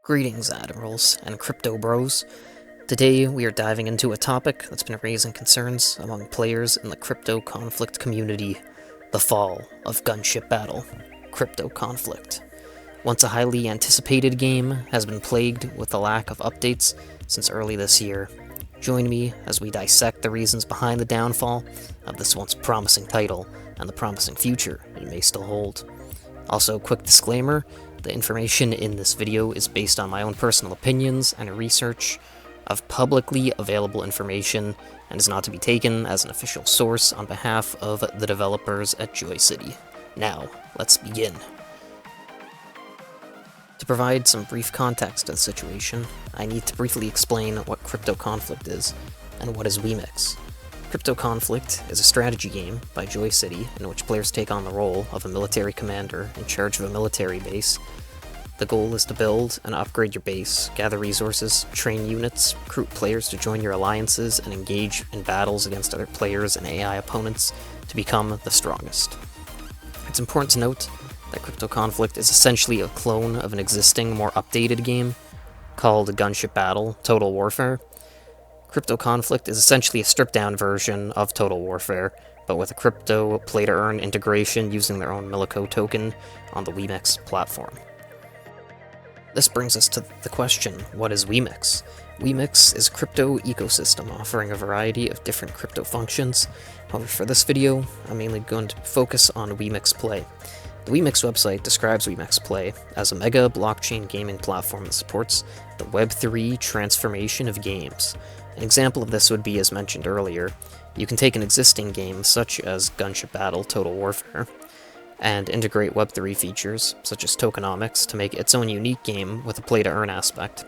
Greetings, Admirals and Crypto Bros. Today we are diving into a topic that's been raising concerns among players in the crypto conflict community, the fall of Gunship Battle, cryptoconflict. Once a highly anticipated game has been plagued with the lack of updates since early this year. Join me as we dissect the reasons behind the downfall of this once promising title and the promising future it may still hold. Also, quick disclaimer, the information in this video is based on my own personal opinions and research of publicly available information and is not to be taken as an official source on behalf of the developers at JoyCity. Now, let's begin. To provide some brief context to the situation, I need to briefly explain what cryptoconflict is and what is Wemix. Cryptoconflict is a strategy game by JoyCity in which players take on the role of a military commander in charge of a military base. The goal is to build and upgrade your base, gather resources, train units, recruit players to join your alliances, and engage in battles against other players and AI opponents to become the strongest. It's important to note that Cryptoconflict is essentially a clone of an existing, more updated game called Gunship Battle, Total Warfare. Cryptoconflict is essentially a stripped-down version of Total Warfare, but with a crypto play-to-earn integration using their own Milico token on the Wemix platform. This brings us to the question, what is Wemix? Wemix is a crypto ecosystem offering a variety of different crypto functions. However, for this video, I'm mainly going to focus on Wemix Play. The Wemix website describes Wemix Play as a mega blockchain gaming platform that supports the Web3 transformation of games. An example of this would be, as mentioned earlier, you can take an existing game such as Gunship Battle Total Warfare and integrate Web3 features such as tokenomics to make its own unique game with a play-to-earn aspect.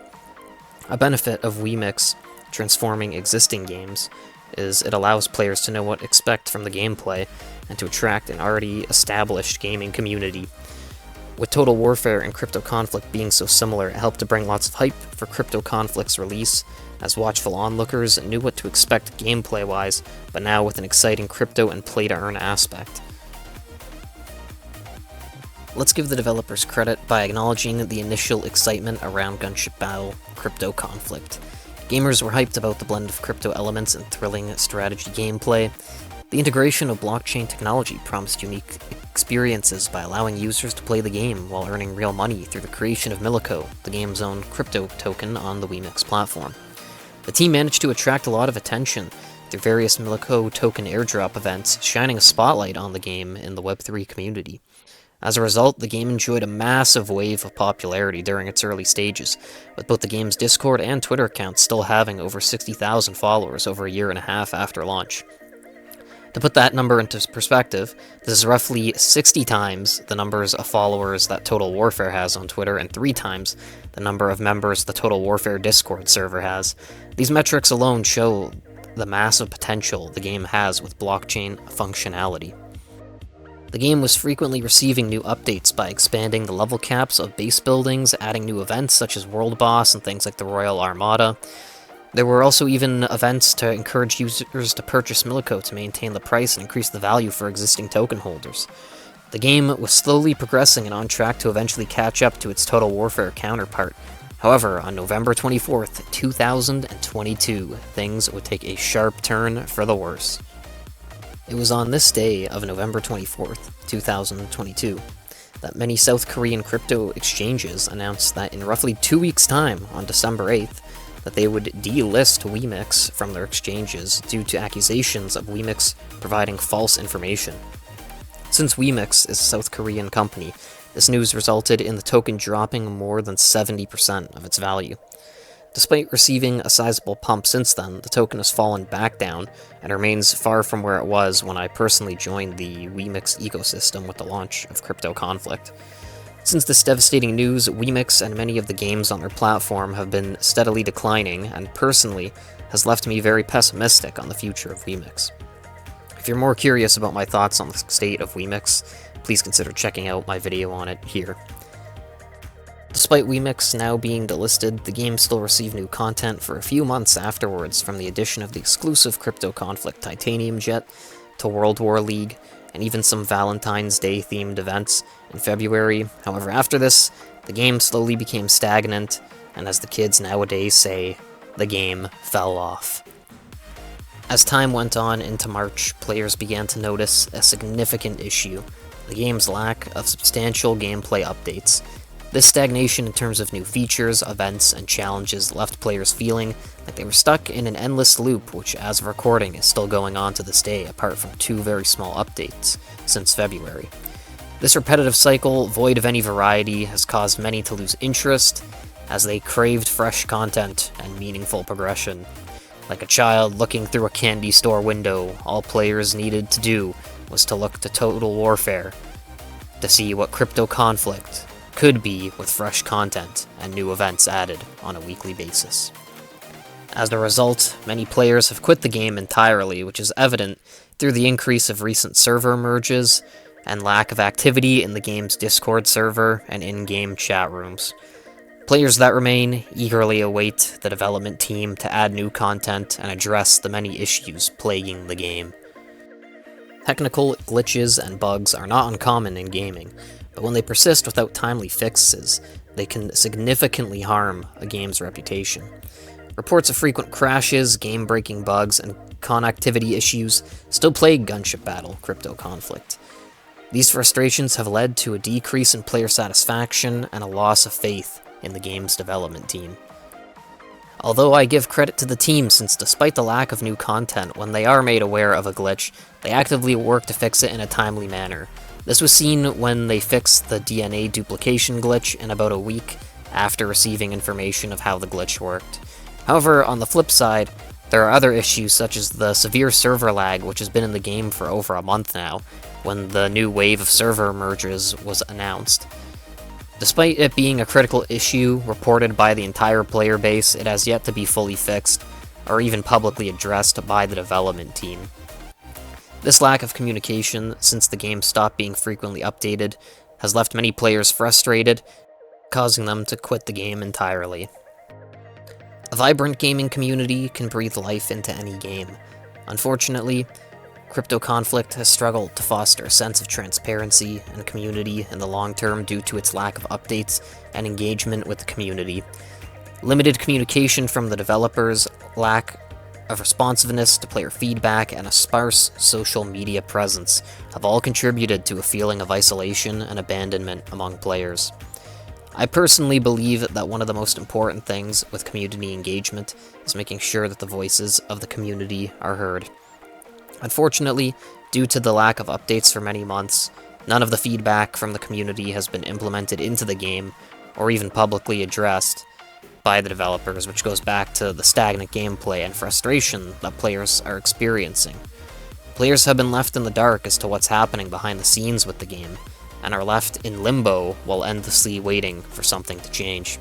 A benefit of Wemix transforming existing games is it allows players to know what to expect from the gameplay and to attract an already established gaming community. With Total Warfare and Cryptoconflict being so similar, it helped to bring lots of hype for Cryptoconflict's release, as watchful onlookers knew what to expect gameplay-wise, but now with an exciting crypto and play-to-earn aspect. Let's give the developers credit by acknowledging the initial excitement around Gunship Battle Cryptoconflict. Gamers were hyped about the blend of crypto elements and thrilling strategy gameplay. The integration of blockchain technology promised unique experiences by allowing users to play the game while earning real money through the creation of Milico, the game's own crypto token on the Wemix platform. The team managed to attract a lot of attention through various Milico token airdrop events, shining a spotlight on the game in the Web3 community. As a result, the game enjoyed a massive wave of popularity during its early stages, with both the game's Discord and Twitter accounts still having over 60,000 followers over a year and a half after launch. To put that number into perspective, this is roughly 60 times the numbers of followers that Total Warfare has on Twitter and 3 times the number of members the Total Warfare Discord server has. These metrics alone show the massive potential the game has with blockchain functionality. The game was frequently receiving new updates by expanding the level caps of base buildings, adding new events such as World Boss and things like the Royal Armada. There were also even events to encourage users to purchase Milico to maintain the price and increase the value for existing token holders. The game was slowly progressing and on track to eventually catch up to its Total Warfare counterpart. However, on November 24th, 2022, things would take a sharp turn for the worse. It was on this day of November 24th, 2022, that many South Korean crypto exchanges announced that in roughly 2 weeks' time, on December 8th, that they would delist Wemix from their exchanges due to accusations of Wemix providing false information. Since Wemix is a South Korean company, this news resulted in the token dropping more than 70% of its value. Despite receiving a sizable pump since then, the token has fallen back down and remains far from where it was when I personally joined the Wemix ecosystem with the launch of Cryptoconflict. Since this devastating news, Wemix and many of the games on their platform have been steadily declining, and personally has left me very pessimistic on the future of Wemix. If you're more curious about my thoughts on the state of Wemix, please consider checking out my video on it here. Despite Wemix now being delisted, the game still received new content for a few months afterwards, from the addition of the exclusive Cryptoconflict Titanium Jet to World War League, and even some Valentine's Day themed events in February. However, after this, the game slowly became stagnant, and as the kids nowadays say, the game fell off. As time went on into March, players began to notice a significant issue: the game's lack of substantial gameplay updates. This stagnation in terms of new features, events, and challenges left players feeling like they were stuck in an endless loop, which as of recording is still going on to this day, apart from 2 very small updates since February. This repetitive cycle, void of any variety, has caused many to lose interest, as they craved fresh content and meaningful progression. Like a child looking through a candy store window, all players needed to do was to look to Total Warfare to see what CryptoConflict could be with fresh content and new events added on a weekly basis. As a result, many players have quit the game entirely, which is evident through the increase of recent server merges and lack of activity in the game's Discord server and in-game chat rooms. Players that remain eagerly await the development team to add new content and address the many issues plaguing the game. Technical glitches and bugs are not uncommon in gaming, but when they persist without timely fixes, they can significantly harm a game's reputation. Reports of frequent crashes, game-breaking bugs, and connectivity issues still plague Gunship Battle CryptoConflict. These frustrations have led to a decrease in player satisfaction and a loss of faith in the game's development team. Although I give credit to the team, since despite the lack of new content, when they are made aware of a glitch, they actively work to fix it in a timely manner. This was seen when they fixed the DNA duplication glitch in about a week after receiving information of how the glitch worked. However, on the flip side, there are other issues such as the severe server lag, which has been in the game for over a month now, when the new wave of server merges was announced. Despite it being a critical issue reported by the entire player base, it has yet to be fully fixed, or even publicly addressed by the development team. This lack of communication, since the game stopped being frequently updated, has left many players frustrated, causing them to quit the game entirely. A vibrant gaming community can breathe life into any game. Unfortunately, CryptoConflict has struggled to foster a sense of transparency and community in the long term due to its lack of updates and engagement with the community. Limited communication from the developers, lack of responsiveness to player feedback, and a sparse social media presence have all contributed to a feeling of isolation and abandonment among players. I personally believe that one of the most important things with community engagement is making sure that the voices of the community are heard. Unfortunately, due to the lack of updates for many months, none of the feedback from the community has been implemented into the game, or even publicly addressed by the developers, which goes back to the stagnant gameplay and frustration that players are experiencing. Players have been left in the dark as to what's happening behind the scenes with the game, and are left in limbo while endlessly waiting for something to change.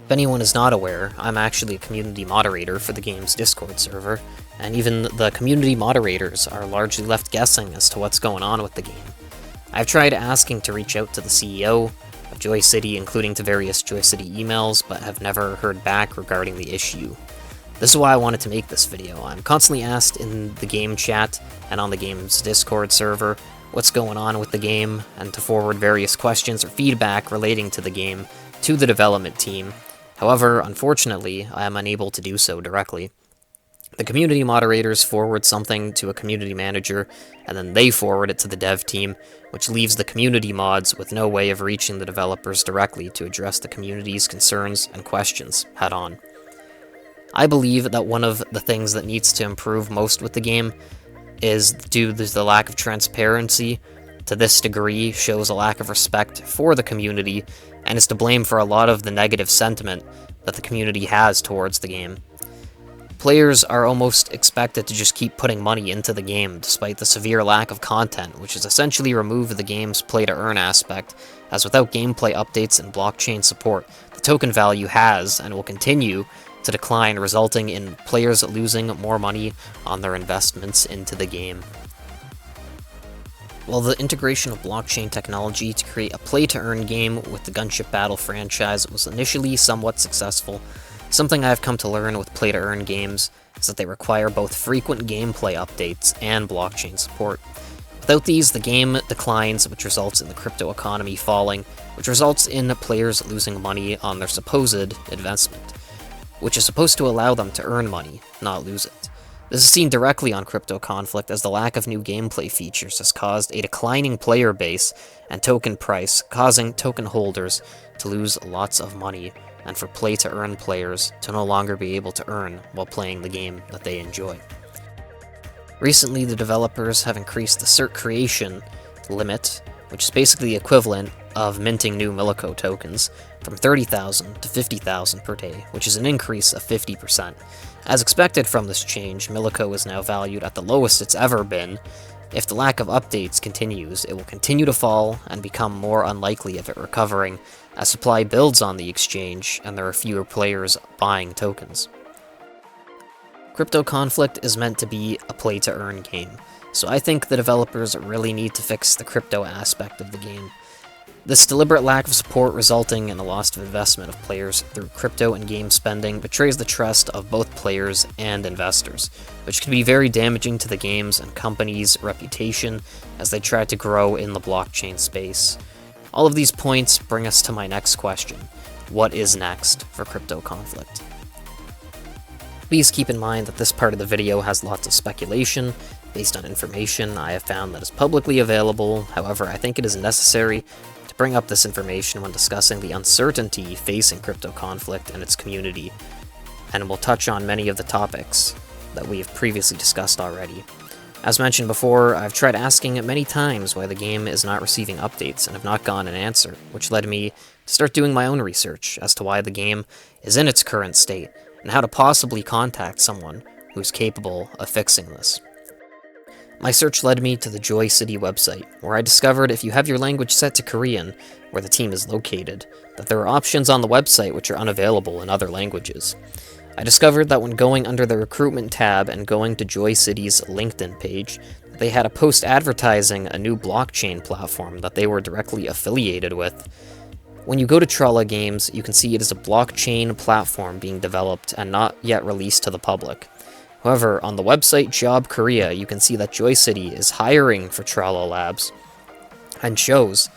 If anyone is not aware, I'm actually a community moderator for the game's Discord server, and even the community moderators are largely left guessing as to what's going on with the game. I've tried asking to reach out to the CEO of JoyCity, including to various JoyCity emails, but have never heard back regarding the issue. This is why I wanted to make this video. I'm constantly asked in the game chat and on the game's Discord server what's going on with the game, and to forward various questions or feedback relating to the game to the development team. However, unfortunately, I am unable to do so directly. The community moderators forward something to a community manager, and then they forward it to the dev team, which leaves the community mods with no way of reaching the developers directly to address the community's concerns and questions head-on. I believe that one of the things that needs to improve most with the game is due to the lack of transparency. To this degree, shows a lack of respect for the community, and is to blame for a lot of the negative sentiment that the community has towards the game. Players are almost expected to just keep putting money into the game, despite the severe lack of content, which has essentially removed the game's play-to-earn aspect, as without gameplay updates and blockchain support, the token value has, and will continue, to decline, resulting in players losing more money on their investments into the game. While the integration of blockchain technology to create a play-to-earn game with the Gunship Battle franchise was initially somewhat successful, something I've come to learn with play-to-earn games is that they require both frequent gameplay updates and blockchain support. Without these, the game declines, which results in the crypto economy falling, which results in players losing money on their supposed investment, which is supposed to allow them to earn money, not lose it. This is seen directly on CryptoConflict, as the lack of new gameplay features has caused a declining player base and token price, causing token holders to lose lots of money, and for play-to-earn players to no longer be able to earn while playing the game that they enjoy. Recently, the developers have increased the cert creation limit, which is basically the equivalent of minting new Milico tokens, from 30,000 to 50,000 per day, which is an increase of 50%. As expected from this change, Milico is now valued at the lowest it's ever been. If the lack of updates continues, it will continue to fall and become more unlikely of it recovering as supply builds on the exchange and there are fewer players buying tokens. CryptoConflict is meant to be a play-to-earn game, so I think the developers really need to fix the crypto aspect of the game. This deliberate lack of support resulting in a loss of investment of players through crypto and game spending betrays the trust of both players and investors, which can be very damaging to the game's and company's reputation as they try to grow in the blockchain space. All of these points bring us to my next question: what is next for CryptoConflict? Please keep in mind that this part of the video has lots of speculation, based on information I have found that is publicly available. However, I think it is necessary to bring up this information when discussing the uncertainty facing CryptoConflict and its community, and we'll touch on many of the topics that we have previously discussed already. As mentioned before, I've tried asking many times why the game is not receiving updates and have not gotten an answer, which led me to start doing my own research as to why the game is in its current state, and how to possibly contact someone who's capable of fixing this. My search led me to the JoyCity website, where I discovered if you have your language set to Korean, where the team is located, that there are options on the website which are unavailable in other languages. I discovered that when going under the recruitment tab and going to JoyCity's LinkedIn page, they had a post advertising a new blockchain platform that they were directly affiliated with. When you go to Trala Games, you can see it is a blockchain platform being developed and not yet released to the public. However, on the website Job Korea, you can see that JoyCity is hiring for Trala Labs, and shows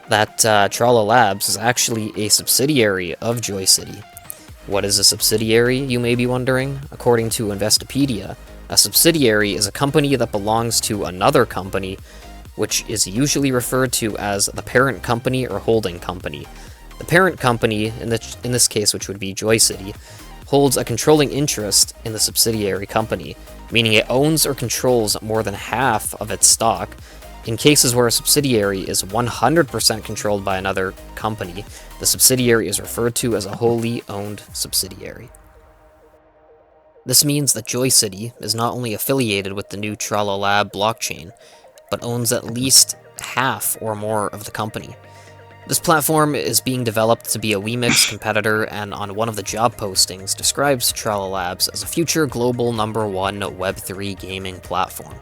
that Trala Labs is actually a subsidiary of JoyCity. What is a subsidiary, you may be wondering? According to Investopedia, a subsidiary is a company that belongs to another company, which is usually referred to as the parent company or holding company. The parent company, in this case, which would be JoyCity, holds a controlling interest in the subsidiary company, meaning it owns or controls more than half of its stock. In cases where a subsidiary is 100% controlled by another company, the subsidiary is referred to as a wholly owned subsidiary. This means that JoyCity is not only affiliated with the new Trala Lab blockchain, but owns at least half or more of the company. This platform is being developed to be a Wemix competitor, and on one of the job postings describes Trala Labs as a future global #1 Web3 gaming platform.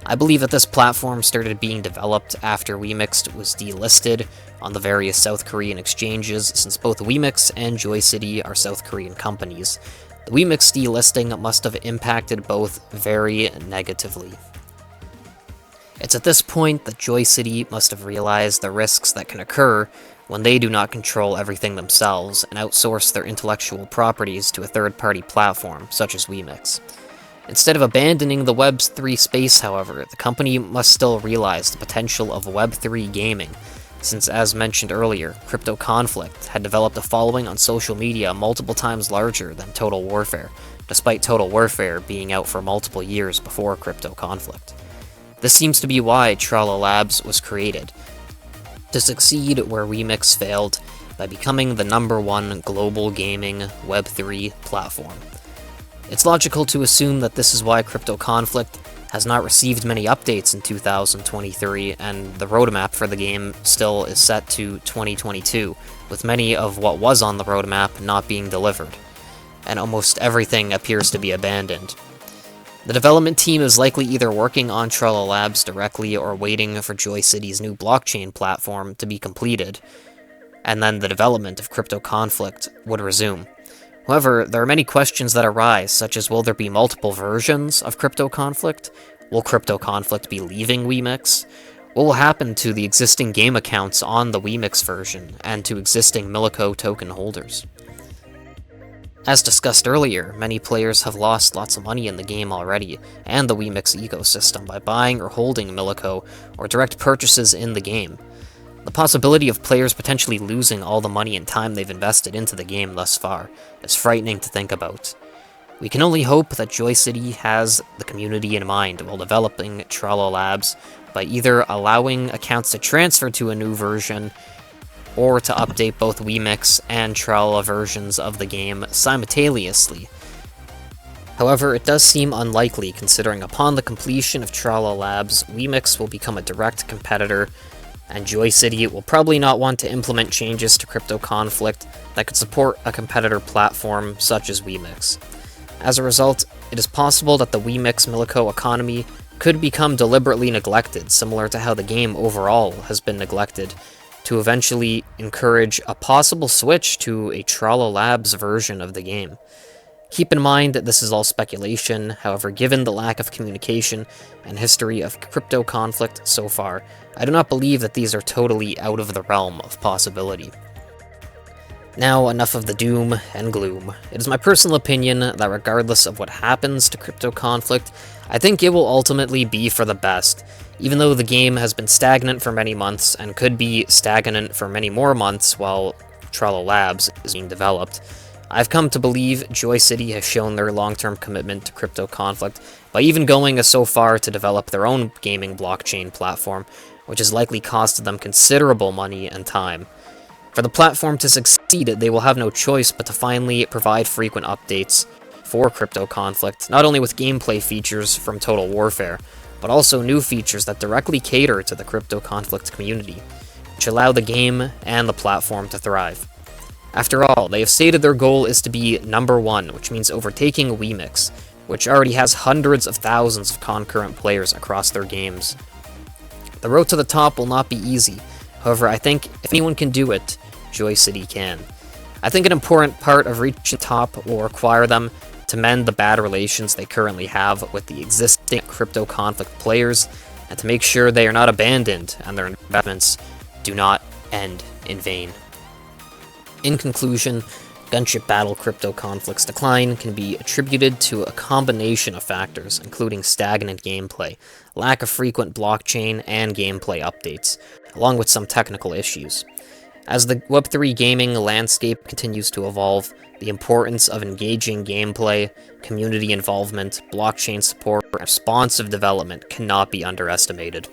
I believe that this platform started being developed after Wemix was delisted on the various South Korean exchanges, since both Wemix and JoyCity are South Korean companies. The Wemix delisting must have impacted both very negatively. It's at this point that JoyCity must have realized the risks that can occur when they do not control everything themselves and outsource their intellectual properties to a third-party platform, such as Wemix. Instead of abandoning the Web3 space, however, the company must still realize the potential of Web3 gaming, since, as mentioned earlier, CryptoConflict had developed a following on social media multiple times larger than Total Warfare, despite Total Warfare being out for multiple years before CryptoConflict. This seems to be why Trala Labs was created, to succeed where Wemix failed by becoming the #1 global gaming Web3 platform. It's logical to assume that this is why CryptoConflict has not received many updates in 2023, and the roadmap for the game still is set to 2022, with many of what was on the roadmap not being delivered, and almost everything appears to be abandoned. The development team is likely either working on Trala Labs directly or waiting for JoyCity's new blockchain platform to be completed, and then the development of CryptoConflict would resume. However, there are many questions that arise, such as will there be multiple versions of CryptoConflict? Will CryptoConflict be leaving Wemix? What will happen to the existing game accounts on the Wemix version, and to existing Milico token holders? As discussed earlier, many players have lost lots of money in the game already, and the Wemix ecosystem, by buying or holding Milico, or direct purchases in the game. The possibility of players potentially losing all the money and time they've invested into the game thus far is frightening to think about. We can only hope that JoyCity has the community in mind while developing Trala Labs, by either allowing accounts to transfer to a new version, or to update both Wemix and Trala versions of the game simultaneously. However, it does seem unlikely, considering upon the completion of Trala Labs, Wemix will become a direct competitor, and JoyCity will probably not want to implement changes to CryptoConflict that could support a competitor platform such as Wemix. As a result, it is possible that the Wemix Milico economy could become deliberately neglected, similar to how the game overall has been neglected, to eventually encourage a possible switch to a Trala Labs version of the game. Keep in mind that this is all speculation, however, given the lack of communication and history of CryptoConflict so far, I do not believe that these are totally out of the realm of possibility. Now, enough of the doom and gloom. It is my personal opinion that regardless of what happens to CryptoConflict, I think it will ultimately be for the best. Even though the game has been stagnant for many months, and could be stagnant for many more months while Trala Labs is being developed, I've come to believe JoyCity has shown their long-term commitment to CryptoConflict by even going so far to develop their own gaming blockchain platform, which has likely costed them considerable money and time. For the platform to succeed, they will have no choice but to finally provide frequent updates for CryptoConflict, not only with gameplay features from Total Warfare, but also new features that directly cater to the CryptoConflict community, which allow the game and the platform to thrive. After all, they have stated their goal is to be #1, which means overtaking Wemix, which already has hundreds of thousands of concurrent players across their games. The road to the top will not be easy, however, I think if anyone can do it, JoyCity can. I think an important part of reaching the top will require them to mend the bad relations they currently have with the existing CryptoConflict players, and to make sure they are not abandoned and their investments do not end in vain. In conclusion, Gunship Battle CryptoConflict's decline can be attributed to a combination of factors, including stagnant gameplay, lack of frequent blockchain and gameplay updates, along with some technical issues. As the Web3 gaming landscape continues to evolve, the importance of engaging gameplay, community involvement, blockchain support, and responsive development cannot be underestimated.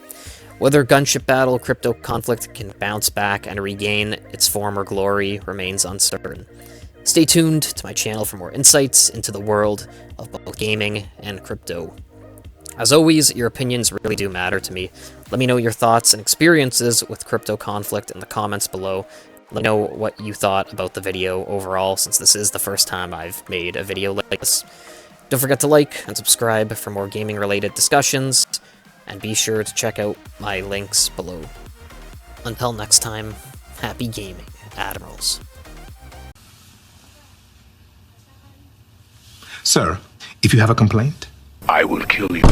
Whether Gunship Battle CryptoConflict can bounce back and regain its former glory remains uncertain. Stay tuned to my channel for more insights into the world of both gaming and crypto. As always, your opinions really do matter to me. Let me know your thoughts and experiences with CryptoConflict in the comments below. Let me know what you thought about the video overall, since this is the first time I've made a video like this. Don't forget to like and subscribe for more gaming-related discussions, and be sure to check out my links below. Until next time, happy gaming, Admirals. Sir, if you have a complaint, I will kill you.